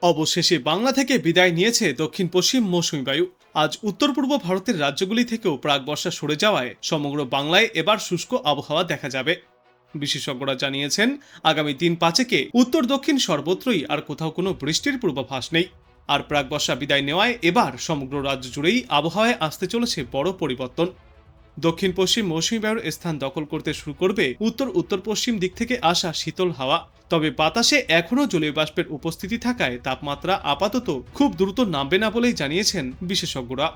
অবশেষে বাংলা থেকে বিদায় নিয়েছে দক্ষিণ পশ্চিম মৌসুমী বায়ু। আজ উত্তর পূর্ব ভারতের রাজ্যগুলি থেকেও প্রাক বর্ষা সরে যাওয়ায় সমগ্র বাংলায় এবার শুষ্ক আবহাওয়া দেখা যাবে। বিশেষজ্ঞরা জানিয়েছেন, আগামী দিন পাঁচেকে উত্তর দক্ষিণ সর্বত্রই আর কোথাও কোনো বৃষ্টির পূর্বাভাস নেই। আর প্রাক বর্ষা বিদায় নেওয়ায় এবার সমগ্র রাজ্য জুড়েই আবহাওয়ায় আসতে চলেছে বড় পরিবর্তন। দক্ষিণ পশ্চিম মৌসুমী বায়ুর স্থান দখল করতে শুরু করবে উত্তর উত্তর পশ্চিম দিক থেকে আসা শীতল হাওয়া। তবে বাতাসে এখনও জলীয় বাষ্পের উপস্থিতি থাকায় তাপমাত্রা আপাতত খুব দ্রুত নামবে না বলেই জানিয়েছেন বিশেষজ্ঞরা।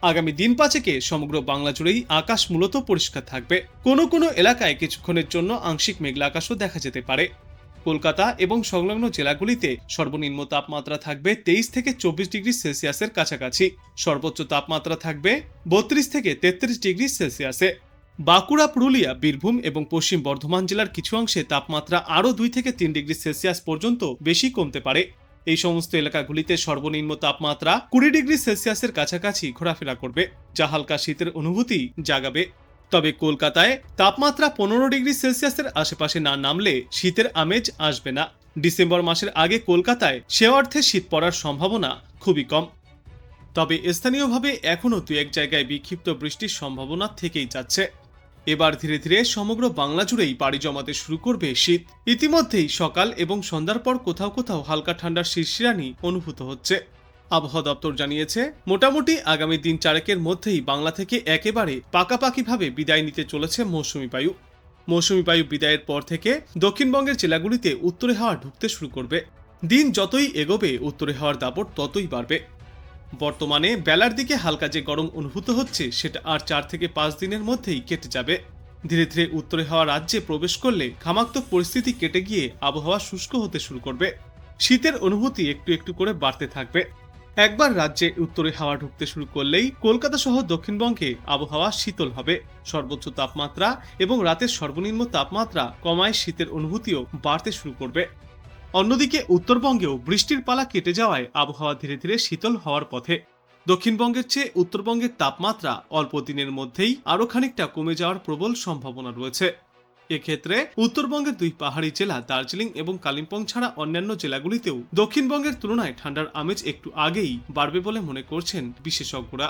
আগামী দিন পাঁচেকে সমগ্র বাংলা জুড়েই আকাশ মূলত পরিষ্কার থাকবে। কোনো কোনো এলাকায় কিছুক্ষণের জন্য আংশিক মেঘলা আকাশও দেখা যেতে পারে। কলকাতা এবং সংলগ্ন জেলাগুলিতে সর্বনিম্ন তাপমাত্রা থাকবে 23 থেকে 24 ডিগ্রি সেলসিয়াসের কাছাকাছি। সর্বোচ্চ তাপমাত্রা থাকবে 32 থেকে 33 ডিগ্রি সেলসিয়াসে। বাঁকুড়া, পুরুলিয়া, বীরভূম এবং পশ্চিম বর্ধমান জেলার কিছু অংশে তাপমাত্রা আরও 2 থেকে 3 ডিগ্রি সেলসিয়াস পর্যন্ত বেশি কমতে পারে। এই সমস্ত এলাকাগুলিতে সর্বনিম্ন তাপমাত্রা 20 ডিগ্রি সেলসিয়াসের কাছাকাছি ঘোরাফেরা করবে, যা হালকা শীতের অনুভূতি জাগাবে। তবে কলকাতায় তাপমাত্রা 15 ডিগ্রি সেলসিয়াসের আশেপাশে না নামলে শীতের আমেজ আসবে না। ডিসেম্বর মাসের আগে কলকাতায় সে অর্থে শীত পড়ার সম্ভাবনা খুবই কম। তবে স্থানীয়ভাবে এখনও দু এক জায়গায় বিক্ষিপ্ত বৃষ্টির সম্ভাবনা থেকেই যাচ্ছে। এবার ধীরে ধীরে সমগ্র বাংলা জুড়েই পাড়ি জমাতে শুরু করবে শীত। ইতিমধ্যেই সকাল এবং সন্ধ্যার পর কোথাও কোথাও হালকা ঠান্ডার শিরশিরানি অনুভূত হচ্ছে। আবহাওয়া দপ্তর জানিয়েছে, মোটামুটি আগামী দিন চারেকের মধ্যেই বাংলা থেকে একেবারে পাকাপাকিভাবে বিদায় নিতে চলেছে মৌসুমী বায়ু। মৌসুমী বায়ু বিদায়ের পর থেকে দক্ষিণবঙ্গের জেলাগুলিতে উত্তরে হাওয়া ঢুকতে শুরু করবে। দিন যতই এগোবে উত্তরে হাওয়ার দাপট ততই বাড়বে। বর্তমানে বেলার দিকে হালকা যে গরম অনুভূত হচ্ছে সেটা আর 4 থেকে 5 দিনের মধ্যেই কেটে যাবে। ধীরে ধীরে উত্তরে হাওয়া রাজ্যে প্রবেশ করলে ঘামাক্ত পরিস্থিতি কেটে গিয়ে আবহাওয়া শুষ্ক হতে শুরু করবে। শীতের অনুভূতি একটু একটু করে বাড়তে থাকবে। একবার রাজ্যে উত্তরে হাওয়া ঢুকতে শুরু করলেই কলকাতা সহ দক্ষিণবঙ্গে আবহাওয়া শীতল হবে। সর্বোচ্চ তাপমাত্রা এবং রাতের সর্বনিম্ন তাপমাত্রা কমায় শীতের অনুভূতিও বাড়তে শুরু করবে। অন্যদিকে উত্তরবঙ্গেও বৃষ্টির পালা কেটে যাওয়ায় আবহাওয়া ধীরে ধীরে শীতল হওয়ার পথে। দক্ষিণবঙ্গের চেয়ে উত্তরবঙ্গের তাপমাত্রা অল্প দিনের মধ্যেই আরও খানিকটা কমে যাওয়ার প্রবল সম্ভাবনা রয়েছে। এক্ষেত্রে উত্তরবঙ্গের 2 পাহাড়ি জেলা দার্জিলিং এবং কালিম্পং ছাড়া অন্যান্য জেলাগুলিতেও দক্ষিণবঙ্গের তুলনায় ঠান্ডার আমেজ একটু আগেই বাড়বে বলে মনে করছেন বিশেষজ্ঞরা।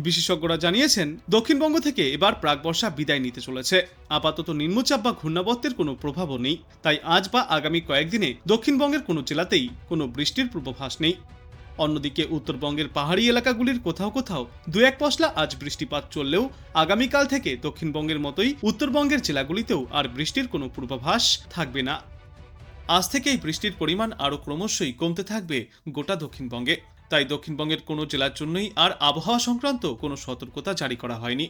বিশেষজ্ঞরা জানিয়েছেন, দক্ষিণবঙ্গ থেকে এবার প্রাক বর্ষা বিদায় নিতে চলেছে। আপাতত নিম্নচাপ বা ঘূর্ণাবর্তের কোনো প্রভাবও নেই, তাই আজ বা আগামী কয়েকদিনে দক্ষিণবঙ্গের কোনো জেলাতেই কোনো বৃষ্টির পূর্বাভাস নেই। অন্যদিকে উত্তরবঙ্গের পাহাড়ি এলাকাগুলির কোথাও কোথাও 2-1 পশলা আজ বৃষ্টিপাত চললেও আগামীকাল থেকে দক্ষিণবঙ্গের মতোই উত্তরবঙ্গের জেলাগুলিতেও আর বৃষ্টির কোনো পূর্বাভাস থাকবে না। আজ থেকেই বৃষ্টির পরিমাণ আরও ক্রমশই কমতে থাকবে গোটা দক্ষিণবঙ্গে। তাই দক্ষিণবঙ্গের কোনো জেলার জন্যই আর আবহাওয়া সংক্রান্ত কোনো সতর্কতা জারি করা হয়নি।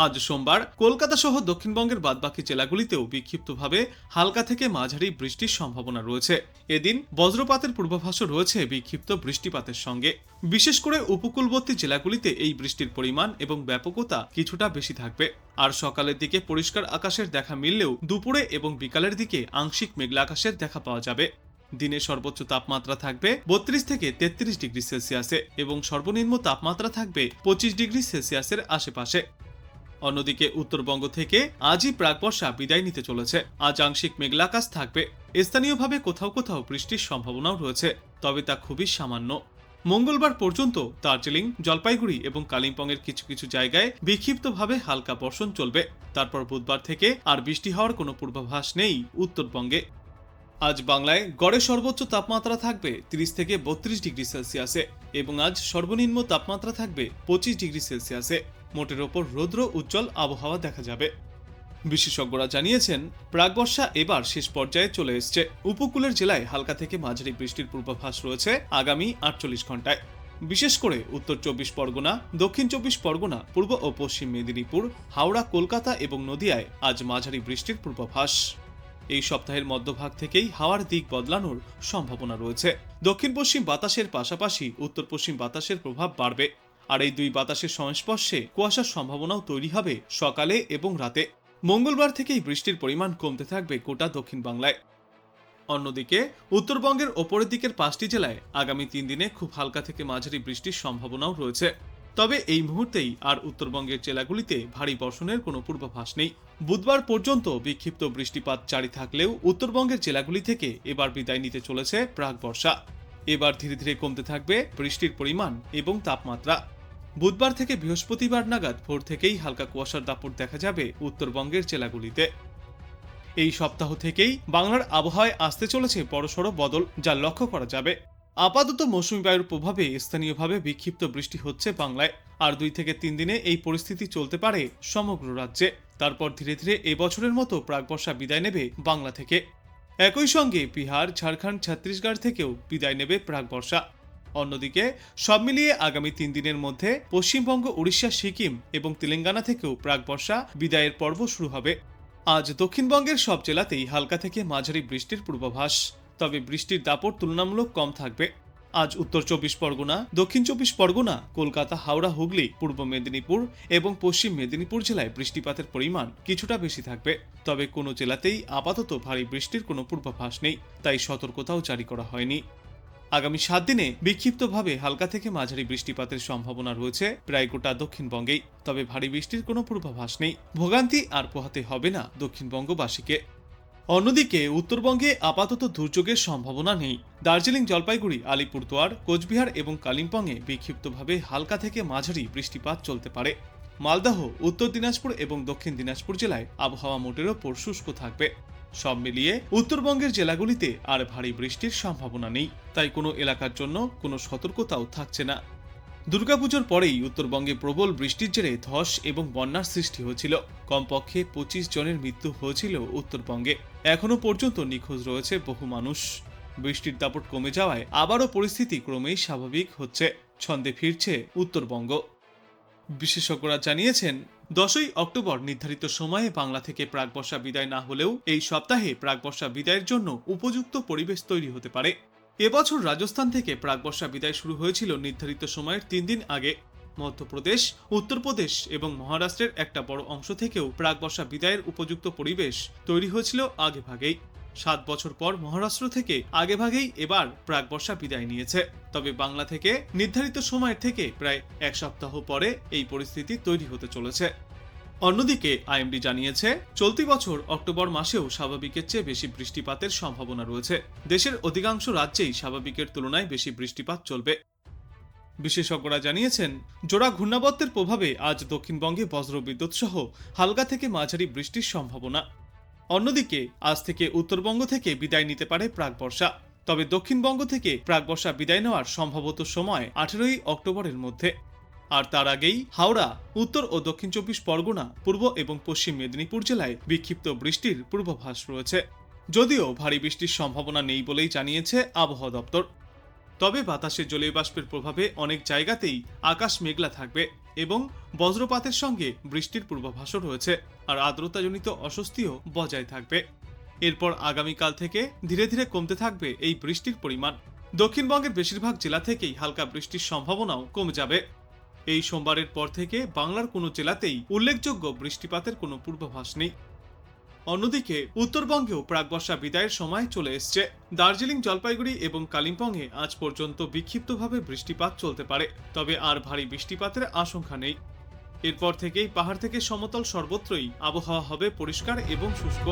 আজ সোমবার কলকাতা সহ দক্ষিণবঙ্গের বাদবাকি জেলাগুলিতেও বিক্ষিপ্তভাবে হালকা থেকে মাঝারি বৃষ্টির সম্ভাবনা রয়েছে। এদিন বজ্রপাতের পূর্বাভাসও রয়েছে বিক্ষিপ্ত বৃষ্টিপাতের সঙ্গে। বিশেষ করে উপকূলবর্তী জেলাগুলিতে এই বৃষ্টির পরিমাণ এবং ব্যাপকতা কিছুটা বেশি থাকবে। আর সকালের দিকে পরিষ্কার আকাশের দেখা মিললেও দুপুরে এবং বিকালের দিকে আংশিক মেঘলা আকাশের দেখা পাওয়া যাবে। দিনের সর্বোচ্চ তাপমাত্রা থাকবে 32 থেকে 33 ডিগ্রি সেলসিয়াসে এবং সর্বনিম্ন তাপমাত্রা থাকবে 25 ডিগ্রি সেলসিয়াসের আশেপাশে। অন্যদিকে উত্তরবঙ্গ থেকে আজই প্রাক বর্ষা বিদায় নিতে চলেছে। আজ আংশিক মেঘলা আকাশ থাকবে। স্থানীয়ভাবে কোথাও কোথাও বৃষ্টির সম্ভাবনাও রয়েছে, তবে তা খুবই সামান্য। মঙ্গলবার পর্যন্ত দার্জিলিং, জলপাইগুড়ি এবং কালিম্পংয়ের কিছু কিছু জায়গায় বিক্ষিপ্তভাবে হালকা বর্ষণ চলবে। তারপর বুধবার থেকে আর বৃষ্টি হওয়ার কোনো পূর্বাভাস নেই উত্তরবঙ্গে। আজ বাংলায় গড়ে সর্বোচ্চ তাপমাত্রা থাকবে 30 থেকে 32 ডিগ্রি সেলসিয়াসে এবং আজ সর্বনিম্ন তাপমাত্রা থাকবে 25 ডিগ্রি সেলসিয়াসে। মোটের ওপর রৌদ্র উজ্জ্বল আবহাওয়া দেখা যাবে। বিশেষজ্ঞরা জানিয়েছেন, প্রাক বর্ষা এবার শেষ পর্যায়ে চলে এসছে। উপকূলের জেলায় হালকা থেকে মাঝারি বৃষ্টির পূর্বাভাস রয়েছে আগামী 48 ঘন্টায়। বিশেষ করে উত্তর 24 পরগনা, দক্ষিণ 24 পরগনা, পূর্ব ও পশ্চিম মেদিনীপুর, হাওড়া, কলকাতা এবং নদিয়ায় আজ মাঝারি বৃষ্টির পূর্বাভাস। এই সপ্তাহের মধ্যভাগ থেকেই হাওয়ার দিক বদলানোর সম্ভাবনা রয়েছে। দক্ষিণ পশ্চিম বাতাসের পাশাপাশি উত্তর পশ্চিম বাতাসের প্রভাব বাড়বে। আর এই দুই বাতাসের সংস্পর্শে কুয়াশার সম্ভাবনাও তৈরি হবে সকালে এবং রাতে। মঙ্গলবার থেকেই বৃষ্টির পরিমাণ কমতে থাকবে গোটা দক্ষিণ বাংলায়। অন্যদিকে উত্তরবঙ্গের ওপরের দিকের 5টি জেলায় আগামী 3 দিনে খুব হালকা থেকে মাঝারি বৃষ্টির সম্ভাবনাও রয়েছে। তবে এই মুহূর্তেই আর উত্তরবঙ্গের জেলাগুলিতে ভারী বর্ষণের কোনো পূর্বাভাস নেই। বুধবার পর্যন্ত বিক্ষিপ্ত বৃষ্টিপাত জারি থাকলেও উত্তরবঙ্গের জেলাগুলি থেকে এবার বিদায় নিতে চলেছে প্রাক বর্ষা। এবার ধীরে ধীরে কমতে থাকবে বৃষ্টির পরিমাণ এবং তাপমাত্রা। বুধবার থেকে বৃহস্পতিবার নাগাদ ভোর থেকেই হালকা কুয়াশার দাপট দেখা যাবে উত্তরবঙ্গের জেলাগুলিতে। এই সপ্তাহ থেকেই বাংলার আবহাওয়ায় আসতে চলেছে বড়সড় বদল, যা লক্ষ্য করা যাবে। আপাতত মৌসুমী বায়ুর প্রভাবে স্থানীয়ভাবে বিক্ষিপ্ত বৃষ্টি হচ্ছে বাংলায়, আর 2 থেকে 3 দিনে এই পরিস্থিতি চলতে পারে সমগ্র রাজ্যে। তারপর ধীরে ধীরে এবছরের মতো প্রাকবর্ষা বিদায় নেবে বাংলা থেকে। একই সঙ্গে বিহার, ঝাড়খণ্ড, ছত্তিশগড় থেকেও বিদায় নেবে প্রাকবর্ষা। অন্যদিকে সব মিলিয়ে আগামী 3 দিনের মধ্যে পশ্চিমবঙ্গ, উড়িষ্যা, সিকিম এবং তেলেঙ্গানা থেকেও প্রাকবর্ষা বিদায়ের পর্ব শুরু হবে। আজ দক্ষিণবঙ্গের সব জেলাতেই হালকা থেকে মাঝারি বৃষ্টির পূর্বাভাস, তবে বৃষ্টির দাপট তুলনামূলক কম থাকবে। আজ উত্তর 24 পরগনা, দক্ষিণ 24 পরগনা, কলকাতা, হাওড়া, হুগলি, পূর্ব মেদিনীপুর এবং পশ্চিম মেদিনীপুর জেলায় বৃষ্টিপাতের পরিমাণ কিছুটা বেশি থাকবে। তবে কোনো জেলাতেই আপাতত ভারী বৃষ্টির কোনো পূর্বাভাস নেই, তাই সতর্কতাও জারি করা হয়নি। আগামী 7 দিনে বিক্ষিপ্তভাবে হালকা থেকে মাঝারি বৃষ্টিপাতের সম্ভাবনা রয়েছে প্রায় গোটা দক্ষিণবঙ্গেই, তবে ভারী বৃষ্টির কোনো পূর্বাভাস নেই। ভোগান্তি আর পোহাতে হবে না দক্ষিণবঙ্গবাসীকে। অন্যদিকে উত্তরবঙ্গে আপাতত দুর্যোগের সম্ভাবনা নেই। দার্জিলিং, জলপাইগুড়ি, আলিপুরদুয়ার, কোচবিহার এবং কালিম্পংয়ে বিক্ষিপ্তভাবে হালকা থেকে মাঝারি বৃষ্টিপাত চলতে পারে। মালদহ, উত্তর দিনাজপুর এবং দক্ষিণ দিনাজপুর জেলায় আবহাওয়া মোটের ওপর শুষ্ক থাকবে। সব মিলিয়ে উত্তরবঙ্গের জেলাগুলিতে আর ভারী বৃষ্টির সম্ভাবনা নেই, তাই কোনো এলাকার জন্য কোনো সতর্কতাও থাকছে না। দুর্গাপুজোর পরেই উত্তরবঙ্গে প্রবল বৃষ্টির জেরে ধস এবং বন্যার সৃষ্টি হয়েছিল। কমপক্ষে 25 জনের মৃত্যু হয়েছিল উত্তরবঙ্গে। এখনো পর্যন্ত নিখোঁজ রয়েছে বহু মানুষ। বৃষ্টির দাপট কমে যাওয়ায় আবারও পরিস্থিতি ক্রমেই স্বাভাবিক হচ্ছে, ছন্দে ফিরছে উত্তরবঙ্গ। বিশেষজ্ঞরা জানিয়েছেন, 10ই অক্টোবর নির্ধারিত সময়ে বাংলা থেকে প্রাকবর্ষা বিদায় না হলেও এই সপ্তাহে প্রাকবর্ষা বিদায়ের জন্য উপযুক্ত পরিবেশ তৈরি হতে পারে। এবছর রাজস্থান থেকে প্রাকবর্ষা বিদায় শুরু হয়েছিল নির্ধারিত সময়ের 3 দিন আগে। মধ্যপ্রদেশ, উত্তরপ্রদেশ এবং মহারাষ্ট্রের একটা বড় অংশ থেকেও প্রাকবর্ষা বিদায়ের উপযুক্ত পরিবেশ তৈরি হয়েছিল আগেভাগেই। 7 বছর পর মহারাষ্ট্র থেকে আগেভাগেই এবার প্রাকবর্ষা বিদায় নিয়েছে। তবে বাংলা থেকে নির্ধারিত সময়ের থেকে প্রায় 1 সপ্তাহ পরে এই পরিস্থিতি তৈরি হতে চলেছে। অন্যদিকে আইএমডি জানিয়েছে, চলতি বছর অক্টোবর মাসেও স্বাভাবিকের চেয়ে বেশি বৃষ্টিপাতের সম্ভাবনা রয়েছে। দেশের অধিকাংশ রাজ্যেই স্বাভাবিকের তুলনায় বেশি বৃষ্টিপাত চলবে। বিশেষজ্ঞরা জানিয়েছেন, জোড়া ঘূর্ণাবর্তের প্রভাবে আজ দক্ষিণবঙ্গে বজ্রবিদ্যুৎ সহ হালকা থেকে মাঝারি বৃষ্টির সম্ভাবনা। অন্যদিকে আজ থেকে উত্তরবঙ্গ থেকে বিদায় নিতে পারে প্রাকবর্ষা, তবে দক্ষিণবঙ্গ থেকে প্রাকবর্ষা বিদায় নেওয়ার সম্ভবত সময় 18ই অক্টোবরের মধ্যে। আর তার আগেই হাওড়া, উত্তর ও দক্ষিণ 24 পরগনা, পূর্ব এবং পশ্চিম মেদিনীপুর জেলায় বিক্ষিপ্ত বৃষ্টির পূর্বাভাস রয়েছে। যদিও ভারী বৃষ্টির সম্ভাবনা নেই বলেই জানিয়েছে আবহাওয়া দপ্তর। তবে বাতাসে জলীয় বাষ্পের প্রভাবে অনেক জায়গাতেই আকাশ মেঘলা থাকবে এবং বজ্রপাতের সঙ্গে বৃষ্টির পূর্বাভাসও রয়েছে, আর আর্দ্রতাজনিত অস্বস্তিও বজায় থাকবে। এরপর আগামীকাল থেকে ধীরে ধীরে কমতে থাকবে এই বৃষ্টির পরিমাণ। দক্ষিণবঙ্গের বেশিরভাগ জেলা থেকেই হালকা বৃষ্টির সম্ভাবনাও কমে যাবে। এই সোমবারের পর থেকে বাংলার কোনো জেলাতেই উল্লেখযোগ্য বৃষ্টিপাতের কোনো পূর্বাভাস নেই। অন্যদিকে উত্তরবঙ্গেও প্রাকবর্ষা বিদায়ের সময় চলে এসছে। দার্জিলিং, জলপাইগুড়ি এবং কালিম্পংয়ে আজ পর্যন্ত বিক্ষিপ্তভাবে বৃষ্টিপাত চলতে পারে, তবে আর ভারী বৃষ্টিপাতের আশঙ্কা নেই। এরপর থেকেই পাহাড় থেকে সমতল সর্বত্রই আবহাওয়া হবে পরিষ্কার এবং শুষ্ক।